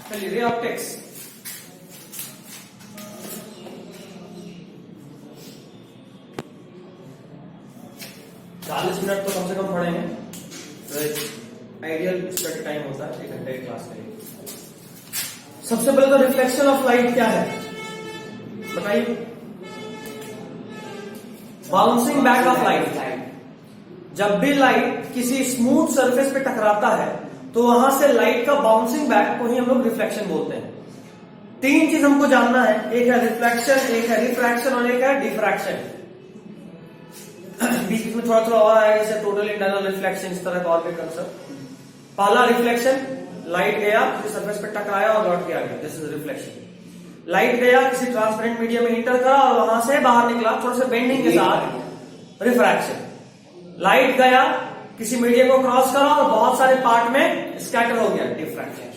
चलिए ray optics. चालीस minute तो कम से कम पढ़ेंगे, तो आइडियल स्टडी टाइम होता है 1 घंटे की क्लास के लिए। सबसे पहले तो रिफ्लेक्शन ऑफ लाइट क्या है बताइए। Bouncing back of light. जब भी लाइट किसी स्मूथ सरफेस पे टकराता है तो वहां से लाइट का बाउंसिंग बैक को ही हम लोग रिफ्लेक्शन बोलते हैं। तीन चीज हमको जानना है, एक है रिफ्लेक्शन, एक है रिफ्रैक्शन और एक है डिफ्रैक्शन। बीच में थोड़ा थोड़ा और आएगा, जैसे टोटल इंटरनल रिफ्लेक्शन, इस तरह का और भी कंसेप्ट। पहला रिफ्लेक्शन, लाइट गया किसी सरफेस पे टकराया और लौट के आ गया, दिस इज रिफ्लेक्शन। लाइट गया किसी ट्रांसपेरेंट मीडियम में इंटर करा और वहां से बाहर निकला थोड़ा सा बेंडिंग के साथ, रिफ्रैक्शन। लाइट गया किसी मीडियम को क्रॉस करा और बहुत सारे पार्ट में स्कैटर हो गया, डिफ्रैक्शन।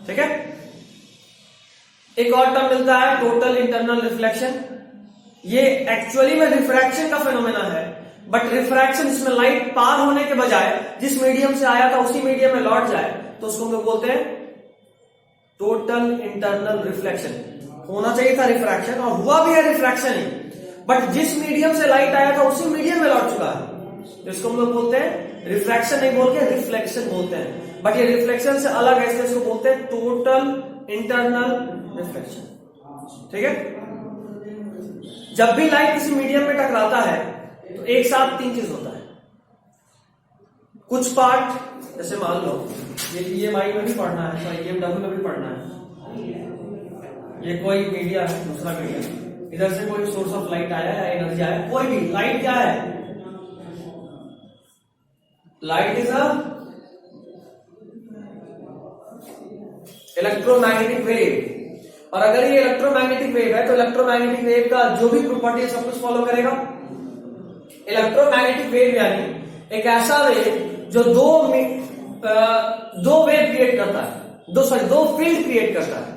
ठीक है। एक और टर्म मिलता है टोटल इंटरनल रिफ्लेक्शन। ये एक्चुअली में रिफ्रैक्शन का फिनोमेना है, बट रिफ्रैक्शन जिसमें लाइट पार होने के बजाय जिस मीडियम से आया था उसी मीडियम में लौट जाए तो उसको हम लोग बोलते हैं टोटल इंटरनल रिफ्लेक्शन। होना चाहिए था रिफ्रैक्शन और हुआ भी है रिफ्रैक्शन ही, बट जिस मीडियम से लाइट आया था उसी मीडियम में लौट चुका है, तो इसको हम लोग बोलते हैं रिफ्रैक्शन नहीं बोल के रिफ्लेक्शन बोलते हैं। बट ये रिफ्लेक्शन से अलग है, इसलिए इसको बोलते हैं टोटल इंटरनल रिफ्लेक्शन। ठीक है। जब भी लाइट किसी मीडियम में टकराता है तो एक साथ तीन चीज होता है। कुछ पार्ट, जैसे मान लो ये EMI में भी पढ़ना है, EMW में भी पढ़ना है, ये कोई मीडिया है, दूसरा मीडिया, इधर से कोई सोर्स ऑफ लाइट आया है, एनर्जी आया, कोई भी लाइट क्या है, light is a electromagnetic wave. और अगर ये इलेक्ट्रोमैग्नेटिक वेव है तो इलेक्ट्रोमैग्नेटिक वेव का जो भी प्रॉपर्टी सब कुछ फॉलो करेगा। इलेक्ट्रोमैग्नेटिक वेव यानी एक ऐसा वेव जो दो वेव क्रिएट करता है, दो फील्ड क्रिएट करता है,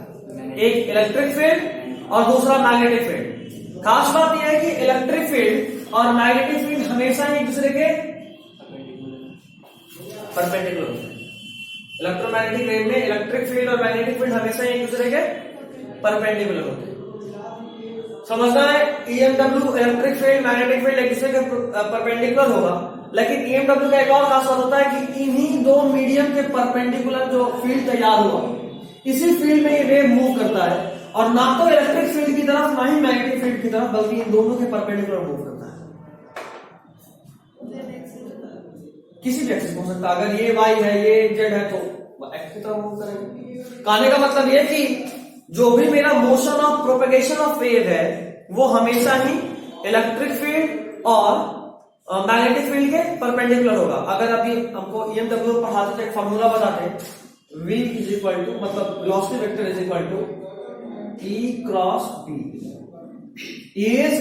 एक इलेक्ट्रिक फील्ड और दूसरा मैग्नेटिक फील्ड। खास बात यह है कि इलेक्ट्रिक फील्ड और मैग्नेटिक फील्ड हमेशा एक दूसरे के परपेंडिकुलर होते हैं। इलेक्ट्रोमैग्नेटिक वेव में इलेक्ट्रिक फील्ड और मैग्नेटिक फील्ड हमेशा एक दूसरे के परपेंडिकुलर होते हैं। समझना है, EMW electric field magnetic field एक दूसरे के परपेंडिकुलर होगा, लेकिन EMW का एक और खास बात होता है कि इन्हीं दो मीडियम के परपेंडिकुलर जो फील्ड तैयार हुआ, इसी फील्ड में ये वेव मूव करता है, और ना तो इलेक्ट्रिक फील्ड की तरफ ना ही मैग्नेटिक फील्ड की तरफ, बल्कि इन दोनों के परपेंडिकुलर मूव करता है। किसी भी एक्सिस हो सकता है, अगर ये Y है ये Z है तो एक्स की तरफ मूव करेगा। कहने का मतलब ये कि जो भी मेरा motion of propagation of wave है वो हमेशा ही इलेक्ट्रिक फील्ड और मैग्नेटिक फील्ड के परपेंडिकुलर होगा। अगर अभी हमको EMW पढ़ाते थे, एक फॉर्मूला बताते, V इज इक्वल टू, मतलब velocity vector is equal to E cross B is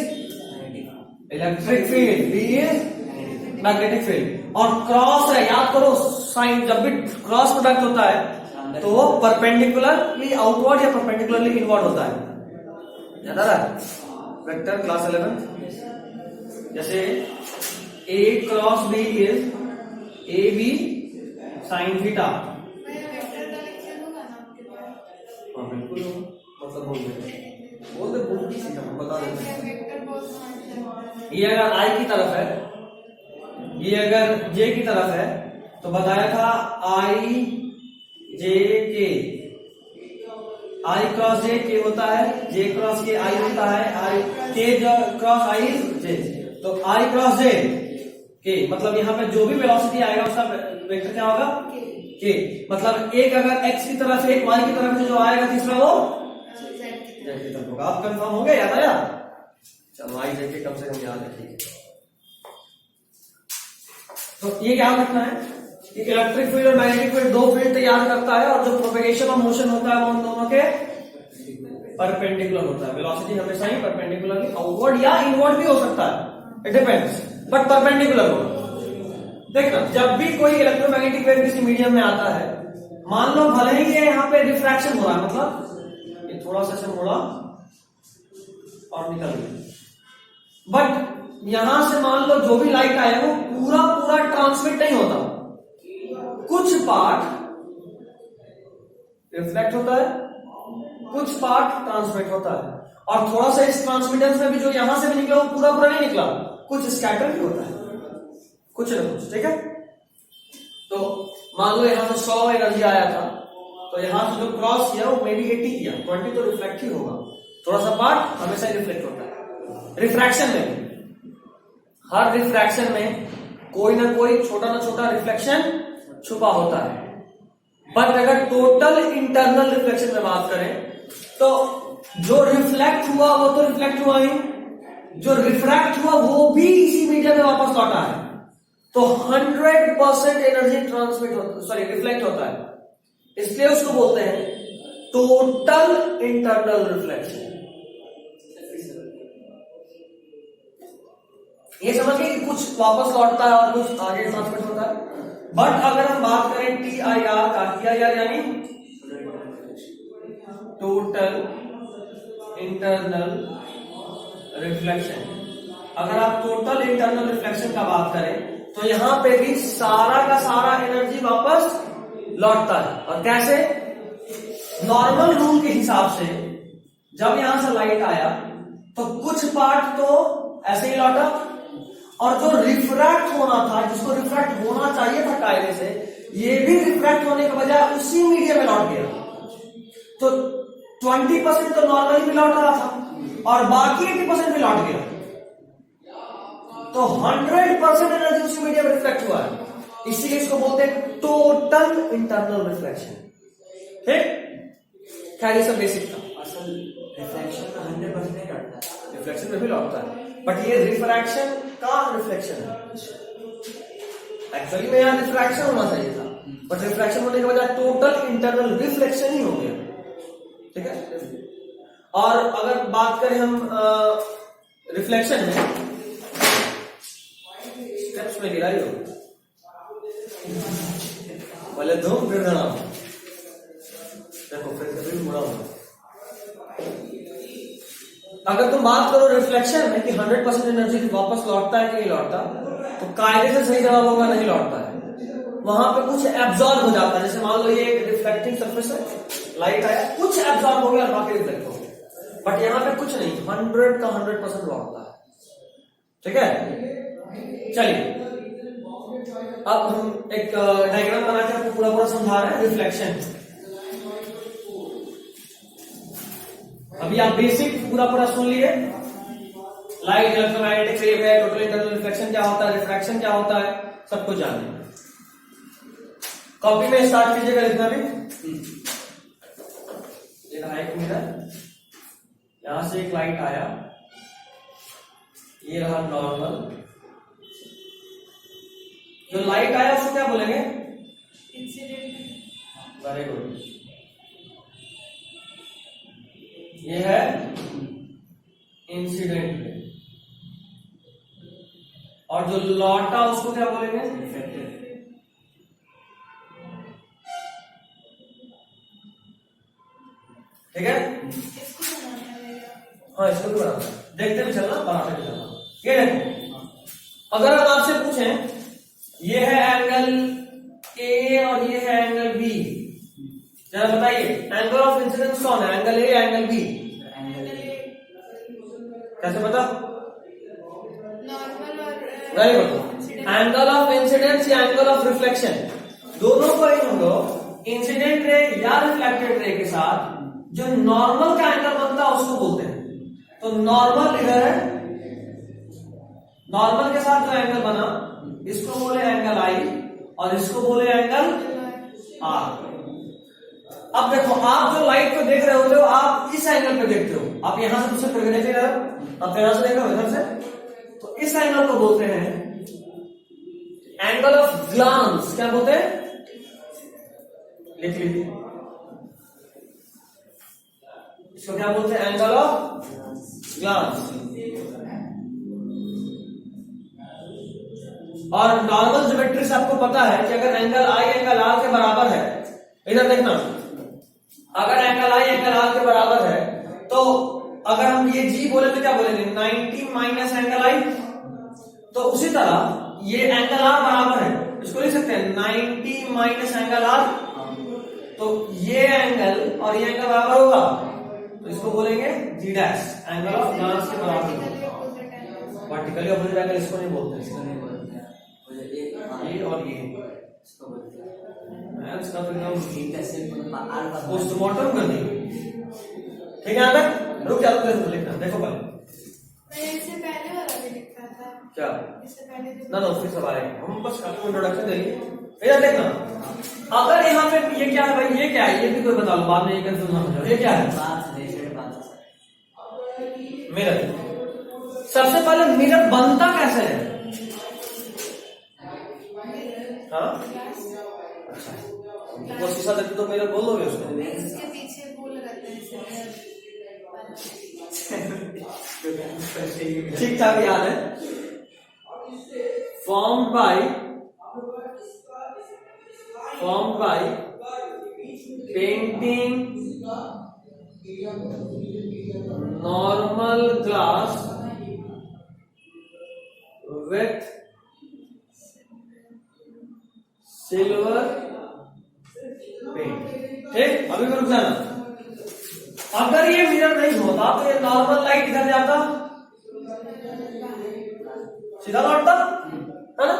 electric field, B is magnetic field, और क्रॉस है, याद करो साइन, जब भी क्रॉस प्रोडक्ट होता है तो वो परपेंडिकुलरली आउटवर्ड या परपेंडिकुलरली इनवर्ड होता है। याद आ रहा है वेक्टर क्लास 11, जैसे A cross B is AB sine theta. बिल्कुल, मतलब बोल दे बता देते। ये अगर I की तरफ है, ये अगर J की तरफ है, तो बताया था I J K, I cross J K होता है, J क्रॉस K I होता है, I K cross I J, तो I क्रॉस J K, मतलब यहाँ पे जो भी वेलोसिटी आएगा उसका वेक्टर क्या होगा, K। मतलब एक अगर X की तरफ से, एक Y की तरफ से जो आएगा, तीसरा वो Z की तरफ होगा। आप कंफर्म हो गए, याद आया? चलो I J K कम से कम याद रखिए। तो ये याद रखना है, इलेक्ट्रिक फील्ड और मैग्नेटिक फील्ड दो फील्ड तैयार करता है, और जो प्रोपेगेशन ऑफ मोशन होता है वो उन दोनों के परपेंडिकुलर होता है। वेलोसिटी हमेशा ही परपेंडिकुलरली आउटवर्ड या इनवर्ड भी हो सकता है, इट डिपेंड्स, बट परपेंडिकुलर होगा। देखना, जब भी कोई इलेक्ट्रोमैग्नेटिक वेव किसी मीडियम में आता है, मान लो भले ही ये यहाँ पे रिफ्रैक्शन हो रहा है, मतलब ये थोड़ा सा मुड़ा और निकल गया, बट यहां से मान लो जो भी लाइट आए वो पूरा ट्रांसमिट नहीं होता, कुछ पार्ट रिफ्लेक्ट होता है, कुछ पार्ट ट्रांसमिट होता है, और थोड़ा सा इस ट्रांसमिटेंस में भी जो यहां से भी निकला वो पूरा पूरा नहीं निकला, कुछ स्कैटर भी होता है, कुछ ना कुछ। ठीक है, तो मान लो यहां से 100 एनर्जी आया था, तो यहां से जो क्रॉस किया वो मे बी 80 किया, 20 तो रिफ्लेक्ट ही होगा, थोड़ा सा पार्ट हमेशा रिफ्लेक्ट होता है। रिफ्रैक्शन में, हर रिफ्रैक्शन में कोई ना कोई छोटा ना छोटा रिफ्लेक्शन छुपा होता है। बट अगर टोटल इंटरनल रिफ्लेक्शन में बात करें तो जो रिफ्लेक्ट हुआ वो तो रिफ्लेक्ट हुआ ही, जो रिफ्रैक्ट हुआ वो भी इसी मीडियम में वापस लौटा है, तो 100% एनर्जी ट्रांसमिट होता, सॉरी रिफ्लेक्ट होता है, इसलिए उसको बोलते हैं टोटल इंटरनल रिफ्लेक्शन। ये समझ गए कि कुछ वापस लौटता है और कुछ आगे ट्रांसमिट होता है। बट अगर हम बात करें TIR का, TIR यानी टोटल इंटरनल रिफ्लेक्शन, अगर आप टोटल इंटरनल रिफ्लेक्शन का बात करें तो यहां पे भी सारा का सारा एनर्जी वापस लौटता है। और कैसे? नॉर्मल रूल के हिसाब से जब यहां से लाइट आया तो कुछ पार्ट तो ऐसे ही लौटा, और जो रिफ्रैक्ट होना था, जिसको रिफ्रैक्ट होना चाहिए था कायदे से, ये भी रिफ्रैक्ट होने के बजाय उसी मीडियम में लौट गया। तो 20% तो नॉर्मली भी लौट रहा था और बाकी 80% भी लौट गया, तो 100% एनर्जी उसी मीडियम में रिफ्लेक्ट हुआ है, इसीलिए इसको बोलते हैं टोटल इंटरनल रिफ्लेक्शन। ठीक, क्या ये सब बेसिक था। असल रिफ्लेक्शन में 100% नहीं लौटता है, रिफ्लेक्शन में भी लौटता है, बट ये रिफ्रैक्शन का रिफ्लेक्शन है। एक्चुअली में यहां रिफ्रैक्शन होना चाहिए था, बट रिफ्रैक्शन होने के बजाय टोटल इंटरनल रिफ्लेक्शन ही हो गया। ठीक है, और अगर बात करें हम रिफ्लेक्शन में, स्टेप्स में गिराई हो पहले दो फिर धड़ा, देखो फिर कभी मुड़ा होगा। अगर तुम बात करो रिफ्लेक्शन में कि 100% एनर्जी वापस लौटता है कि नहीं लौटता, तो कायदे से सही जवाब होगा नहीं लौटता है। वहां पे कुछ एब्जॉर्ब हो जाता है, जैसे मान लो ये एक रिफ्लेक्टिंग सरफेस है, लाइट आया, कुछ एब्जॉर्ब हो गया और बाकी रिफ्लेक्ट हो गया, बट यहां पे कुछ नहीं, 100 का 100% लौटता है। ठीक है, चलिए अब हम एक डायग्राम बना के आपको पूरा पूरा समझा रहे हैं रिफ्लेक्शन। अभी आप बेसिक पूरा पूरा सुन लिए, लाइट, इलेक्ट्रोमैग्नेटिक वेव है, टोटल इंटरनल रिफ्लेक्शन क्या होता है, रिफ्रैक्शन क्या होता है, सब कुछ जाने। कॉपी में स्टार्ट कीजिएगा लिखना भी। ये रहा एक मिरर, यहां से एक लाइट आया, ये रहा नॉर्मल, जो लाइट आया उसको क्या बोलेंगे? इंसिडेंट। वेरी गुड, ये है इंसिडेंट रे, और जो लौटा उसको क्या बोलेंगे? रिफ्लेक्टेड। ठीक है, हाँ इसको भी बनाना, देखते भी चलना, बनाते भी चलना। ये देखो, अगर हम आपसे पूछें ये है एंगल ए और ये है एंगल बी, जरा बताइए एंगल ऑफ इंसिडेंस कौन है, एंगल ए या एंगल बी? कैसे पता? Very good, angle of incidence या एंगल ऑफ रिफ्लेक्शन, दोनों को ही हम लोग इंसिडेंट रे या रिफ्लेक्टेड रे के साथ जो नॉर्मल का एंगल बनता है उसको बोलते हैं। तो नॉर्मल इधर है, नॉर्मल के साथ जो एंगल बना इसको बोले एंगल आई और इसको बोले एंगल आर। अब देखो, आप जो लाइट को देख रहे होते हो आप इस एंगल पे देखते हो, आप यहां से दूसरे पे देख रहे हो, आप यहां से देख रहे हो इधर से, तो इस एंगल को बोलते हैं एंगल ऑफ ग्लांस। क्या बोलते हैं? लिख लीजिए, इसको क्या बोलते हैं? Angle of glance. और नॉर्मल ज्योमेट्री से आपको पता है कि अगर एंगल आई एंगल आर के बराबर है, इधर देखना, अगर एंगल आई एंगल आर के बराबर है तो अगर हम ये जी बोले तो क्या बोलेंगे? 90 माइनस एंगल आई। तो उसी तरह ये एंगल आर बराबर है, इसको लिख सकते हैं 90 माइनस एंगल आर। तो ये एंगल और ये एंगल बराबर होगा, तो इसको बोलेंगे जी डैश, एंगल ऑफ ग्लांस के बराबर होगा। वर्टिकली अपोजिट एंगल इसको नहीं बोलते, इसको नहीं बोलते हैं। ये और ये इसको बोलते हैं। इसका तो एकदम इंटरसेक्ट अल्फा पोस्टमार्टम कर देंगे। ठीक है, यहाँ तक रुक जाओ, लिखना देखो पहले इससे पहले वाला भी लिखा था। क्या इससे पहले जो ना फिर सब आएंगे, हम बस आपको इंट्रोडक्शन देंगे। इधर देखना, अगर यहाँ पे ये क्या है भाई, ये क्या है, ये भी कोई बता लो, बाद में ये कंफ्यूज ना हो जाओ। ये क्या है? मिरर। सबसे पहले मिरर बनता कैसे है? हाँ अच्छा, वो शीशा देखते तो मिरर बोल दोगे उसको? इसके पीछे वो लगाते हैं इसे। ठीक ठाक याद है। formed by painting normal glass with silver paint। ठीक, अभी रुक जाना। अगर ये मिरर नहीं होता तो ये नॉर्मल लाइट इधर जाता, सीधा लौटता है ना।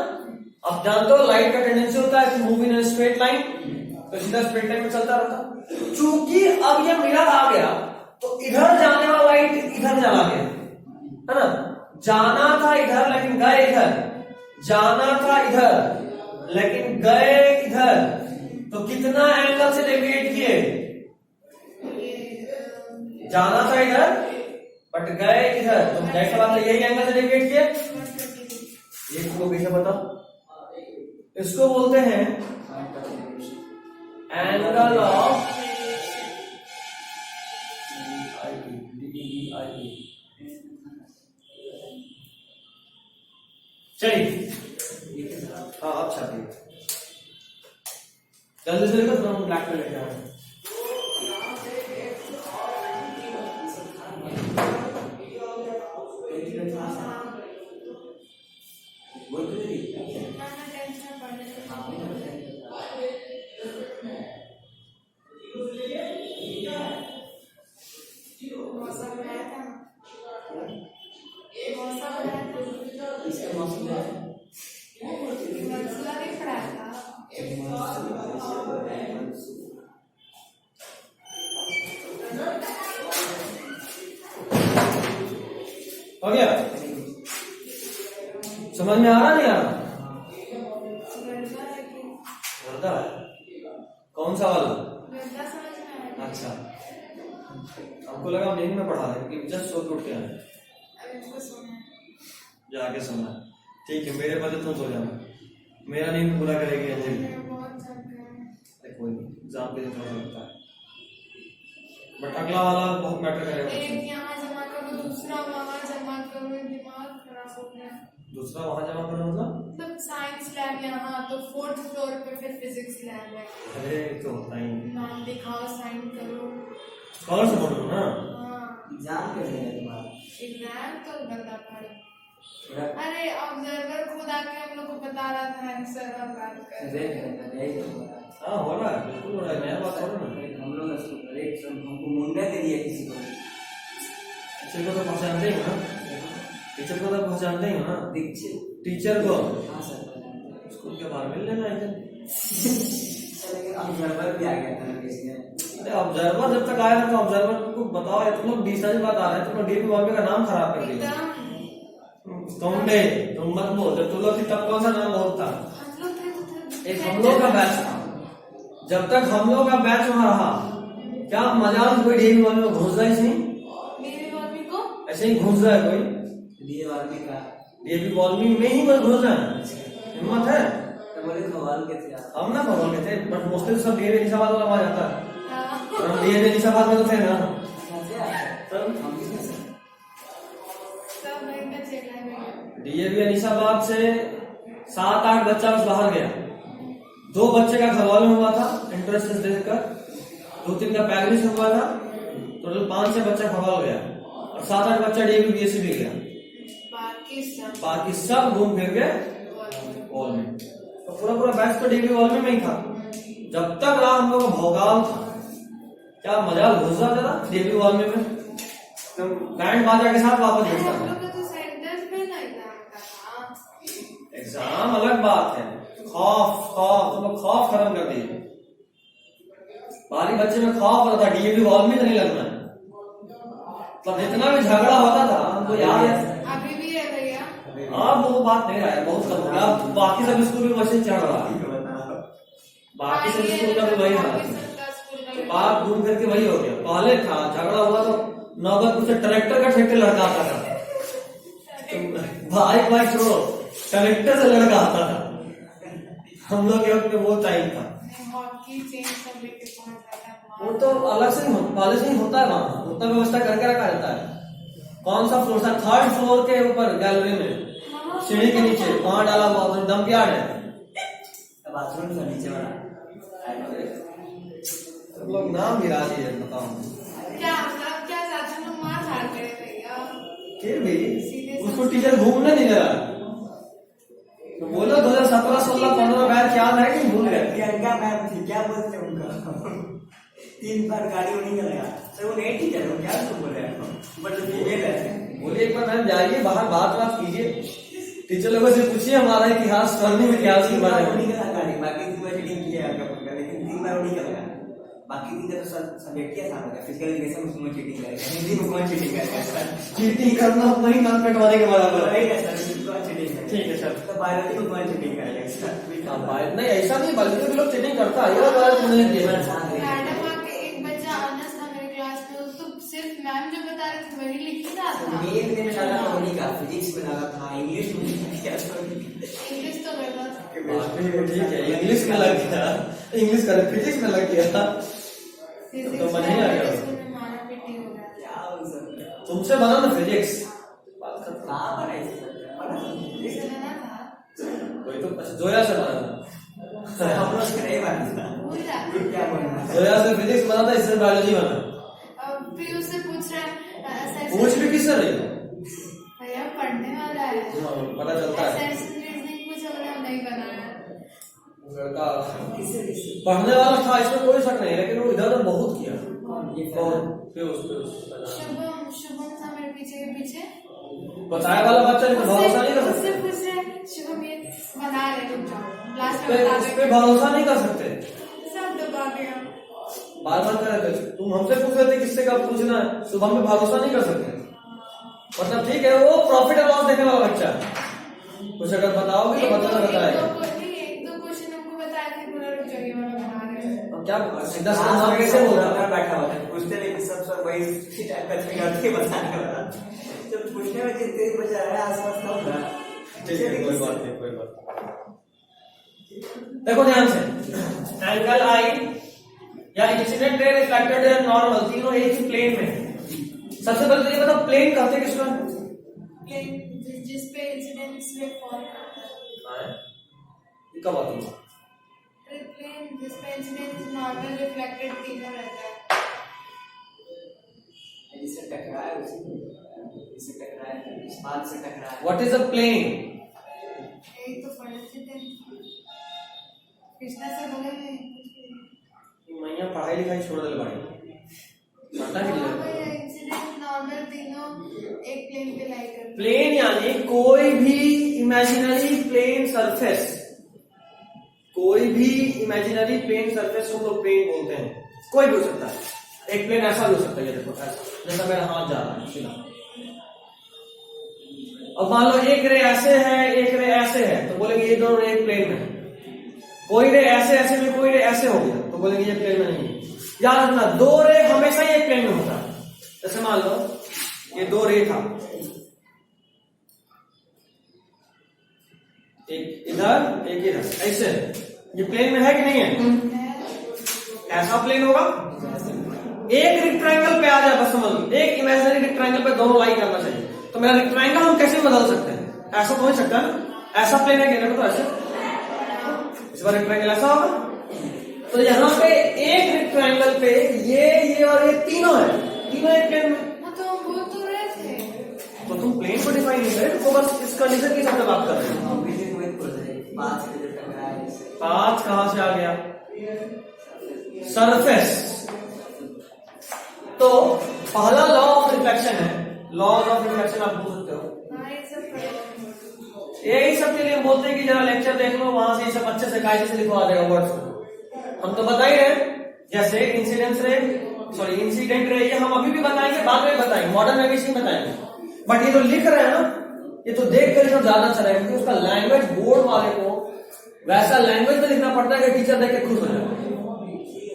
अब जानते हो लाइट का टेंडेंसी होता है मूव इन स्ट्रेट लाइन, तो सीधा स्ट्रेट लाइन में चलता रहता। चूंकि अब ये मिरर आ गया तो इधर जाने वाला लाइट इधर चला गया, है ना। जाना था इधर लेकिन गए इधर, जाना था इधर लेकिन गए इधर, तो कितना एंगल से डेविएट किए? जाना था इधर बट गए इधर, तो जैसा बात है यही एंगल से डेविएट किए। ये तुमको कैसे पता? इसको बोलते हैं एंगल ऑफ चलिए। हाँ अच्छा ठीक, जल्दी से लिखो, हम ब्लैक पे लेके आए। हो गया? समझ में आ रहा नहीं आ रहा? वर्दा कौन सा वाला? अच्छा, हमको लगा हम नींद में पढ़ा रहे कि जस्ट सो के उठ के आए, जाके सोना। ठीक है, मेरे पहले तुम सो जाना, मेरा नींद पूरा करेगी अंजलि। कोई नहीं, एग्जाम के दिन थोड़ा लगता है, बट अगला वाला बहुत मैटर करेगा। एक यहाँ जमा करो, दूसरा वहाँ जमा करो, दिमाग खराब हो गया। दूसरा वहाँ जमा करो मतलब साइंस लैब यहाँ, तो 4th फ्लोर पे फिर फिजिक्स लैब है। अरे तो होता ही नाम दिखाओ, साइन करो। स्कॉलर से बोलो ना। एग्जाम कैसे है तुम्हारा? एग्जाम तो गंदा पड़ा। अरे ऑब्जर्वर खुद आके हम लोग को बता रहा था आंसर, और बात कर हाँ हो रहा है, बिल्कुल हो रहा है, नया बात हो रहा है। हम लोग हमको मुंडे दे दिया किसी को। टीचर को तो पहचानते ही हो ना, टीचर को तो पहचानते ही हो ना। दीक्षित टीचर को हाँ सर, स्कूल के बाहर मिल लेना है। ऑब्जर्वर भी आ गया था किसी ने। अरे ऑब्जर्वर जब तक आया था तो ऑब्जर्वर को बताओ, तुम लोग दूसरी बात आ रहा है, तुम लोग डीपी बॉम्बे का नाम खराब कर दिया। तुम मत बोल, जब तुम लोग थी तब कौन सा नाम बोलता? एक हम लोग का बैच था, जब तक हम लोग का बैच वहां रहा, क्या मजाक कोई डीपी बॉम्बे में घुस रहा है? ऐसे ही घुस रहा है कोई डीपी बॉम्बे में ही बस घुस रहा है, हिम्मत है? हम ना भगवान के थे, बट मोस्टली सब डीएवी निशाबाद वाला वहां जाता है, और हम डीएवी निशाबाद में तो थे ना। डीएवी निशाबाद से 7-8 बच्चा बस बाहर गया, 2 बच्चे का खवाल में हुआ था इंटरेस्ट देखकर, 2-3 का पैरिस हुआ था, टोटल 5-6 बच्चा खवाल गया, और 7-8 बच्चा डीएवी बीएससी भी गया, बाकी सब घूम फिर गए वॉल में। तो पूरा बैच तो डीएवी वॉल में ही था। जब तक रहा हम लोग का भौकाल था, क्या मजा घुस जाता था डेब्यू हॉल में तो बैंड बाजा के साथ वापस अरे घुसता हम था। लोग का तो सेंटर्स पे ना एग्जाम का था। एग्जाम अलग बात है, खौफ खौफ तुम लोग खौफ खत्म कर दिए। बारी बच्चे में खौफ होता था डीएवी हॉल में नहीं लगना है, मतलब जितना भी झगड़ा होता था हमको याद है। अभी भी है भैया। अब वो बात नहीं रहा है, बहुत कम हो गया। अब बाकी सब स्कूल में मशीन चढ़ रहा है, बाकी सब स्कूल का भी वही हाल है, बात घूम फिर के वही हो गया। पहले था झगड़ा हुआ तो नौबत से ट्रैक्टर का ठेके लड़का आता था, भाई भाई छोड़ो कलेक्टर से लड़का आता था। हम लोग के वक्त में वो टाइम था। हॉकी चेंज सब लेके पहुंच जाता है। वो तो अलग से नहीं पहले से ही होता है, वहां उतना व्यवस्था करके रखा रहता है। कौन सा फ्लोर था? 3rd फ्लोर के ऊपर गैलरी में सीढ़ी के नीचे वहां डाला हुआ डंप यार्ड है। बाथरूम का नीचे वाला सब लोग नाम गिरा दिए, बताओ। क्या मतलब क्या चाचा लोग मार झाड़ करे भैया। फिर भी उसको टीचर घूमने नहीं दे रहा। तो बोलो 2017, 16, 15 बैच याद है कि भूल गए? प्रियंका मैम थी, क्या बोलते हैं उनका 3 बार गाड़ी उन्हीं का लगा सर। वो नहीं टीचर हो, क्या उसको बोल रहे हैं बट फीमेल है। बोलिए एक बार मैम जाइए बाहर बात कीजिए, टीचर लोगों से पूछिए हमारा इतिहास स्वर्णिम इतिहास के बारे में। उन्हीं का लगा गाड़ी, बाकी 3 बार चीटिंग किया है आपका, लेकिन 3 बार उन्हीं का लगा। बाकी 3 तो सब्जेक्ट क्या था, फिजिकल एजुकेशन उसमें चीटिंग करेगा, हिंदी में कौन चीटिंग करेगा? चीटिंग करना उतना ही नाम कटवाने के बराबर है। नहीं है सर, कौन चीटिंग करेगा? ठीक है सर। तो बायोलॉजी में कौन चीटिंग करेगा? नहीं ऐसा नहीं, बल्कि भी लोग चीटिंग करता है, ये बात नहीं किया। मैडम आके एक बच्चा ऑनर्स था मेरे क्लास में, वो तो सिर्फ मैम जो बता रहे थे वही लिख ही रहा था। मेरे में लगा था उन्हीं का, फिजिक्स में लगा था, इंग्लिश में क्या इंग्लिश तो करता था। ठीक है, इंग्लिश में लग गया, इंग्लिश कर फिजिक्स में लग गया तो बढ़िया आ गया। स्कूल में मारा पीटी हो गया। क्या हो सर? तुमसे बना ना फिजिक्स, कहाँ पर है इसे बना था कोई तो जोया से बना था। सर, हम लोग से नहीं बना। भूल जाते। क्या बोलना? जोया से फिजिक्स बना था, इससे बायोलॉजी बना। फिर उससे पूछ रहा है पूछ भी किससे रही? भैया पढ़ने वाला है, पता चलता है रीजनिंग कुछ हमने नहीं बनाया। लड़का पढ़ने वाला था, इसमें कोई शक नहीं, लेकिन वो इधर उधर बहुत किया। ये शुभम शुभम था मेरे पीछे के पीछे, बताया वाला बच्चा नहीं भरोसा नहीं कर उससे सकते, पूछ रहे शुभम ये बना रहे रुक जाओ, लास्ट में इस बता पे देंगे। भरोसा नहीं कर सकते। सब दबा दिया। बार बार कर रहे थे, तुम हमसे पूछ रहे थे किससे का पूछना है, सुबह में भरोसा नहीं कर सकते। मतलब ठीक है, वो प्रॉफिट और लॉस देखने वाला बच्चा, कुछ अगर बताओगे तो बताएगा। एक दो क्वेश्चन हमको बताया थे, पूरा रुक जाइए वाला बना रहे हैं। अब क्या सीधा सीधा कैसे बोला? बैठा हुआ है, पूछते नहीं सब सर वही टाइप का चीज करके बताने वाला। जब पूछने में जितने बचा है आसपास का होगा। ठीक है, कोई बात नहीं, कोई बात। देखो ध्यान से, एंगल आई या incident ray, reflected ray, normal, तीनों एक ही प्लेन में। सबसे पहले तो ये बताओ प्लेन कहते किसको? प्लेन जिस पे इंसिडेंट्स रे फॉल करता है। ये कब आती है? प्लेन जिस पे इंसिडेंट्स नॉर्मल रिफ्लेक्टेड तीनों रहता है। इससे टकराया, इससे टकराया, इस बात से टकराया। What is a plane? एक तो पढ़े थे कृष्णा से बोले मैया पढ़ाई लिखाई छोड़ दे भाई, पता नहीं। इंसिडेंट नॉर्मल तीनों एक प्लेन पे लाई करते हैं। प्लेन यानी कोई भी इमेजिनरी प्लेन सरफेस, कोई भी इमेजिनरी प्लेन सरफेस को लोग प्लेन बोलते हैं। कोई भी हो सकता है, एक प्लेन ऐसा भी हो सकता है, ये देखो ऐसा, जैसा मेरा हाथ जा रहा है सीधा। अब मान लो एक रे ऐसे है, एक रे ऐसे है, तो बोलेंगे ये दोनों रे एक प्लेन में है। कोई रे ऐसे ऐसे में, कोई रे ऐसे हो गया, तो बोलेंगे ये प्लेन में नहीं है। याद रखना, दो रे हमेशा ही एक प्लेन में होता है। जैसे मान लो ये दो रे था, एक इधर एक इधर, ऐसे ये प्लेन में है कि नहीं है? ऐसा प्लेन होगा। एक रेक्टेंगल पे आ जाए, बस समझ लो, एक इमेजिनरी रेक्टेंगल पे दोनों लाई करना चाहिए। तो मेरा रेक्टेंगल हम कैसे बदल सकते हैं? ऐसा तो हो सकता है ना, ऐसा प्लेन है कि नहीं? तो ऐसे इस बार रेक्टेंगल ऐसा होगा। तो यहाँ पे एक रेक्टेंगल पे ये और ये तीनों है, तीनों एक प्लेन में। तो हम बोल तो रहे थे, तो तुम प्लेन को डिफाइन नहीं करे, तो बस इस कंडीशन के हिसाब से बात कर रहे हो। 5 कहां से आ गया? सरफेस। तो पहला लॉ ऑफ रिफ्लेक्शन है, लॉज ऑफ रिफ्लेक्शन आप बोल सकते हो। हाँ, ये सब पढ़ेंगे। यही सब के लिए हम बोलते हैं कि जरा लेक्चर देख लो, वहां से ये सब अच्छे से कायदे से लिखवा देगा वर्ड्स। हम तो बता ही रहे, जैसे इंसिडेंट रे ये हम अभी भी बताएंगे, बाद में बताएंगे, मॉडर्न में भी इसी बताएंगे। बट ये जो लिख रहे हैं ना, ये तो देख कर ज्यादा अच्छा रहेगा, क्योंकि उसका लैंग्वेज बोर्ड वाले को वैसा लैंग्वेज में लिखना पड़ता है कि टीचर देख के खुश हो जाए।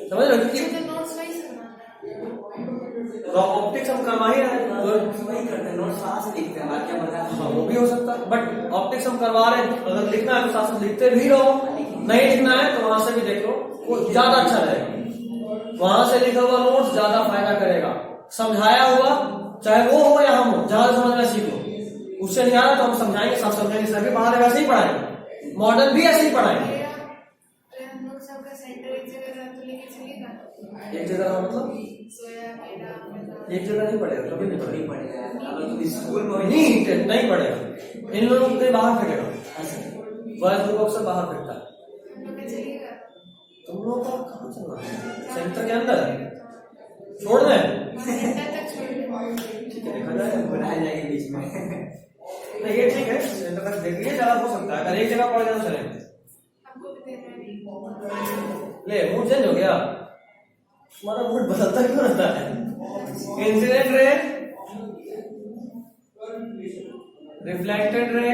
समझ रहे हो? मुझे नोट्स वही सुना। ऑप्टिक्स हम करवा ही रहे हैं, वही करते हैं, नोट्स साथ से लिखते हैं, बाकी क्या पता। हाँ वो भी हो सकता है, बट ऑप्टिक्स हम करवा रहे हैं, अगर लिखना है तो साथ साथ लिखते भी रहो, नहीं लिखना है तो वहां से भी देख लो, वो ज्यादा अच्छा रहेगा। वहां से लिखा हुआ नोट्स ज्यादा फायदा करेगा, समझाया हुआ चाहे वो हो या हम हो, जहां समझना सीखो। उससे नहीं आ रहा तो हम समझाएंगे, सब समझाएंगे, सभी पढ़ा रहे वैसे ही पढ़ाएंगे, मॉडर्न भी ऐसे ही पढ़ाएंगे। हम लोग सबका सेंटर एक जगह तो लेके चलेगा। एक जगह मतलब सोया मेरा एक जगह नहीं पड़ेगा, कभी नहीं नहीं पड़ेगा, पढ़ेगा स्कूल में नहीं पड़ेगा। इन लोगों को बाहर फेंकेगा, बॉयज ग्रुप अक्सर बाहर फेंकता है। हम लोग चलेगा। तुम लोगों का कहाँ चल रहा है? सेंटर के अंदर छोड़ दें? सेंटर तक छोड़ दे। ठीक है, देखा जाएगा, बनाया जाएगा बीच में। नहीं ये ठीक है, सेंटर तक देखिए, ज्यादा हो सकता है, अगर एक जगह पड़ जाना चले। हमको भी देना नहीं। ले मूड चेंज हो गया, तुम्हारा मूड बदलता क्यों रहता है? Incident ray, reflected ray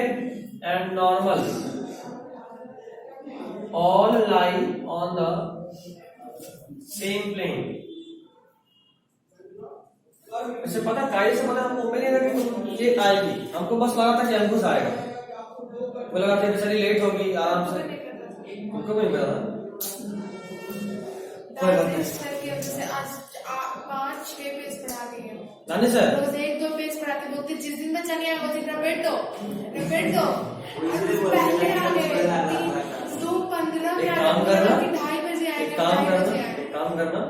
and normal all lie on the same plane। ऐसे पता कायदे से पता हमको उम्मीद नहीं लगी ये आएगी, हमको बस लगा था कि अंकुश आएगा, वो लगा था बेचारी लेट होगी आराम से, हमको नहीं मिला था। आज 5-6 पेज पढ़ा दिए। नानी सर रोज 1-2 पेज पढ़ाते, बोलते जिस दिन बच्चा नहीं आएगा उस दिन रिपीट दो। पहले आ गए 2:15 में काम करना, 2:30 बजे आएगा। काम करना,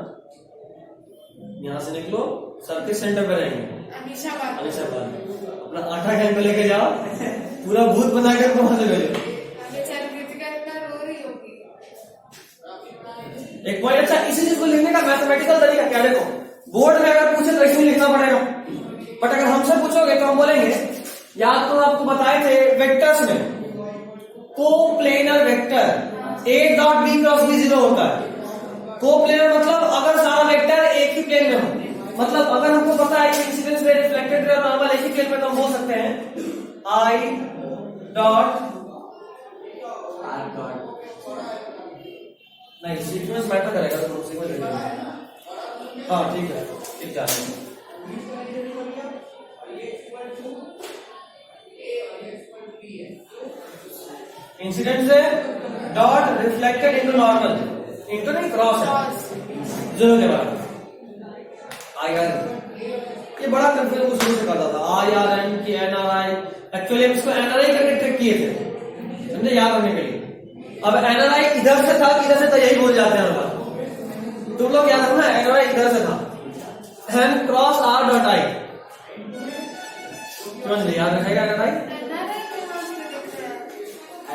यहाँ से निकलो, सर्किट सेंटर पे रहेंगे, अमीशा बात अपना आटा कैन पे लेके जाओ, पूरा भूत बना कर वहां से भेजो। बेचारी कृतिका इतना रो रही होगी। एक पॉइंट अच्छा, इसी चीज को लिखने का मैथमेटिकल तरीका क्या, देखो बोर्ड में अगर पूछे तो इसमें लिखना पड़ेगा, बट अगर हमसे पूछोगे तो हम बोलेंगे, या तो आपको बताए थे वेक्टर्स में coplanar vector A dot B cross B 0 होता है। कोप्लेनर मतलब अगर सारा वेक्टर एक ही प्लेन में हो, मतलब अगर हमको पता है कि इंसिडेंस रे, रिफ्लेक्टेड रे और नॉर्मल एक ही प्लेन में, तो हम बोल सकते हैं I डॉट R डॉट नहीं, सीक्वेंस मैटर करेगा तो सीक्वेंस देखेंगे। हाँ ठीक है, ठीक जा रहा है। इंसिडेंट से dot reflected into normal, into नहीं क्रॉस है जीरो के बाद IR। ये बड़ा कंफ्यूजन को शुरू से करता था, IRN की NRI, एक्चुअली हम इसको NRI करके ट्रिक किए थे, समझे, याद रखने के लिए। अब NRI इधर से था, इधर से तो यही बोल जाते हैं हम, तुम लोग याद रखना, NRI इधर से था, M cross R dot I, समझ याद रखेगा NRI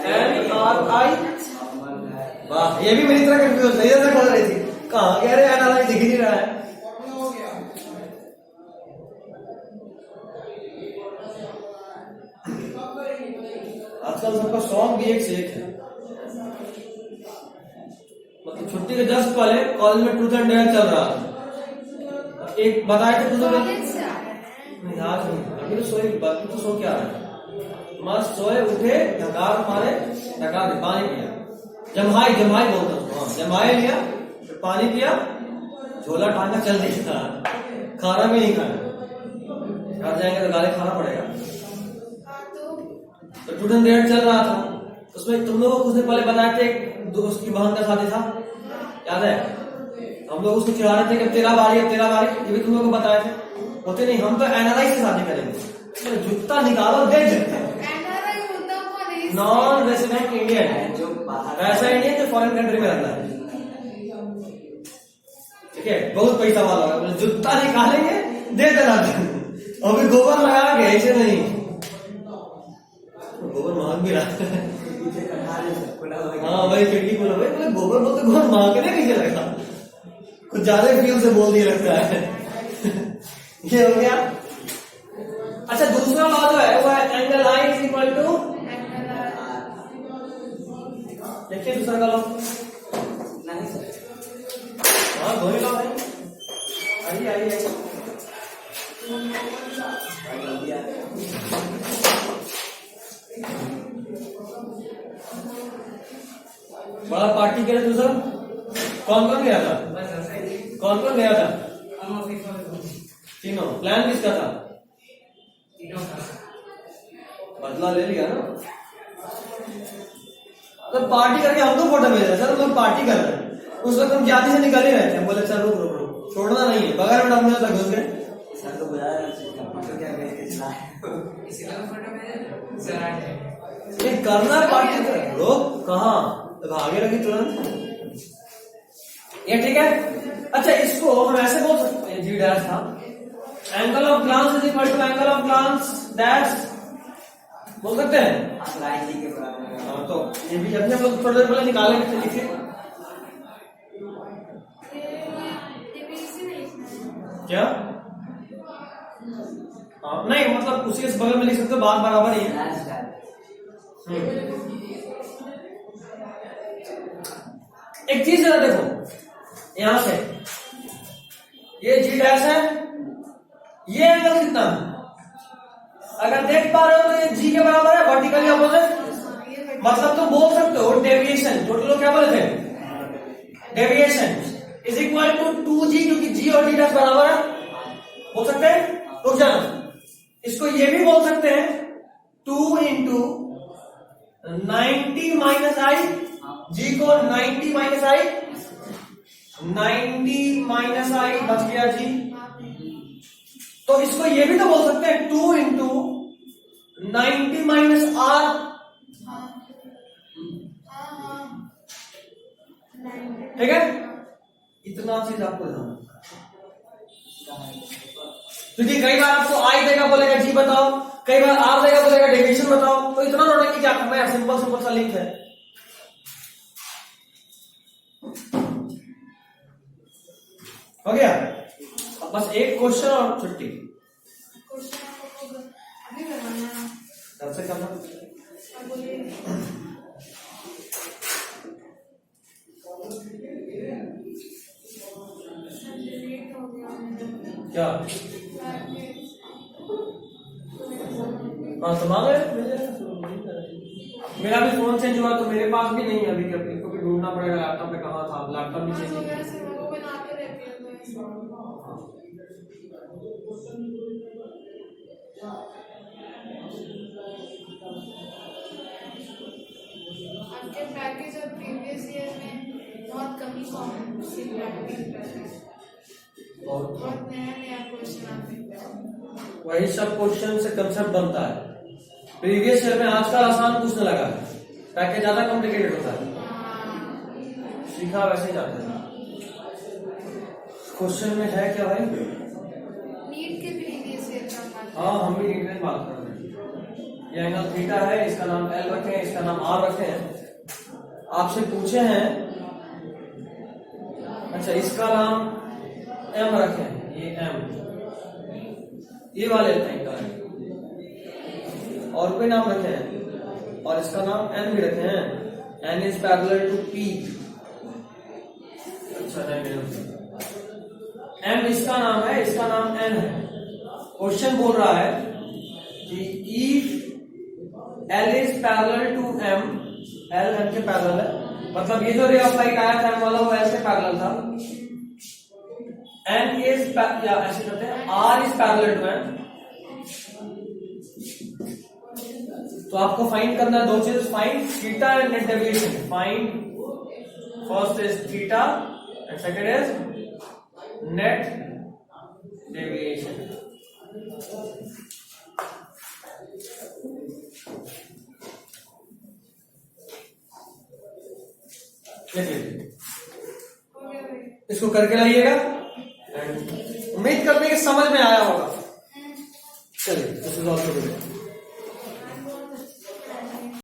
NRI। वाह, ये भी मेरी तरह कंफ्यूज नहीं है, खोल रही थी, कहाँ कह रहे NRI दिख ही नहीं रहा है। आजकल सबका सॉन्ग भी एक से एक है, मतलब छुट्टी के जस्ट पहले कॉलेज में ट्रूथ एंड डेयर चल रहा था, एक बताया था नहीं आज नहीं, अभी तो सोए, बाकी तो सो क्या है, मस्त सोए, उठे, ढकार मारे, ढकार पानी पिया, जम्हाई बोलता हूँ, हाँ जम्हाई लिया, फिर पानी पिया, झोला टांगा चल नहीं था, खाना भी नहीं खाया, घर जाएंगे तो गाली खाना पड़ेगा। तो ट्रूथ एंड डेयर चल रहा था, उसमें तुम लोगों को कुछ दिन पहले बताए थे, दोस्त की बहन का शादी था, याद है, हम लोग उसको चिढ़ा रहे थे कि तेरा बारी, ये भी तुम लोगों को बताए थे, होते नहीं, हम तो NRI से शादी करेंगे, जूता निकालो देख सकते हैं, नॉन रेसिडेंट इंडियन, जो बाहर ऐसा इंडियन जो फॉरेन कंट्री में रहता है, ठीक है, बहुत पैसा वाला होगा, जूता निकालेंगे दे देना, अभी गोबर लगा के ऐसे नहीं, गोबर महंग भी रहा है। खुला हो गया। हाँ भाई खिड़की खोलो भाई, बोले गोबर बोलते गोबर मांगने पीछे लगा, कुछ ज्यादा फील से बोल दिया लगता है। ये हो गया। अच्छा दूसरा लॉ जो है वो है angle I is equal to, देखिए दूसरा का लॉ। नहीं सर, हाँ दो ही लॉ है। आइए आइए जल्दी आ। बड़ा पार्टी के लिए दूसरा कौन कौन गया था? कौन कौन गया था? तीनों। प्लान किसका था? बदला ले लिया ना। तो पार्टी करके हम तो फोटो भेज रहे सर, हम पार्टी कर रहे हैं। उस वक्त हम जाति से निकल ही रहे थे, बोले सर रुक रुक रुक, छोड़ना नहीं है, बगैर में डालने तक घुस गए। सर तो बुला रहे थे, फोटो क्या भेज के चला है। ये करना पार्टी कर, लोग कहाँ भागे लगी तुरंत। ये ठीक है। अच्छा इसको हम ऐसे बोल सकते हैं, जी डैश था, angle of glance is equal to angle of glance dash, बोल सकते हैं। आप लाइन जी के बराबर है। हाँ तो ये भी अभी हम लोग थोड़ी देर पहले निकालेंगे, तो लिखिए क्या। हाँ नहीं मतलब उसी के बगल में लिख सकते हो, बात बराबर ही है। लास्ट टाइम एक चीज जरा देखो, यहां से ये जी डैश है, ये एंगल कितना है? अगर देख पा रहे हो तो ये जी के बराबर है, वर्टिकली अपोजिट। मतलब तुम बोल सकते हो डेविएशन, टोटल लोग क्या बोले थे? Deviation is equal to 2g, क्योंकि जी और डी डैश बराबर है, बोल सकते हैं। रुक जाना, इसको ये भी बोल सकते हैं 2 इंटू 90 माइनस आई, जी को 90 माइनस आई, 90 माइनस आई बच गया जी। तो इसको ये भी तो बोल सकते हैं 2 इंटू 90 माइनस आर, ठीक है। इतना चीज आपको ध्यान, क्योंकि कई बार आपको आई देगा बोलेगा जी बताओ, कई बार आर देगा बोलेगा डेविएशन बताओ, तो इतना होना कि क्या करना है, सिंपल सिंपल सा लिंक है। हो गया, अब बस एक क्वेश्चन और छुट्टी। कब से करना? क्या? हाँ तो मांगे, मेरा भी फोन चेंज हुआ तो मेरे पास भी नहीं है अभी, इनको भी ढूंढना पड़ेगा लैपटॉप पे कहाँ था, लैपटॉप भी चेंज नहीं किया। आपके पैकेज और प्रीवियस ईयर में बहुत कमी बहुत नया नया क्वेश्चन आते हैं। वही सब क्वेश्चन से कंसेप्ट बनता है। प्रीवियस ईयर में आजकल आसान पूछने लगा है, पैकेज ज्यादा कॉम्प्लिकेटेड होता है, सीखा वैसे ही जाता है। क्वेश्चन में है क्या भाई? नीट के प्रीवियस ईयर का हाँ हम भी नीट में बात कर रहे हैं। ये एंगल थीटा है, इसका नाम एल रखे हैं, इसका नाम आर रखे हैं। आपसे पूछे हैं, अच्छा इसका नाम एम रखे हैं, ये एम, ये वाले एंगल है, और कोई नाम रखे हैं, और इसका नाम एन भी रखे हैं, N is parallel to P. अच्छा नहीं, एम इसका नाम है, इसका नाम एन है। क्वेश्चन बोल रहा है कि if L is parallel to M, L M के पैरेलल है, मतलब ये जो रे ऑफ लाइट आया था एम वाला वो एल से पैरेलल था, एन इज या ऐसे करते हैं R is parallel to M. तो आपको फाइंड करना है दो चीज, find theta and net deviation. Find first is theta and second is net deviation. इसको करके लाइएगा, उम्मीद करते हैं कि समझ में आया होगा। चलिए दिस इज ऑल्सो गुड।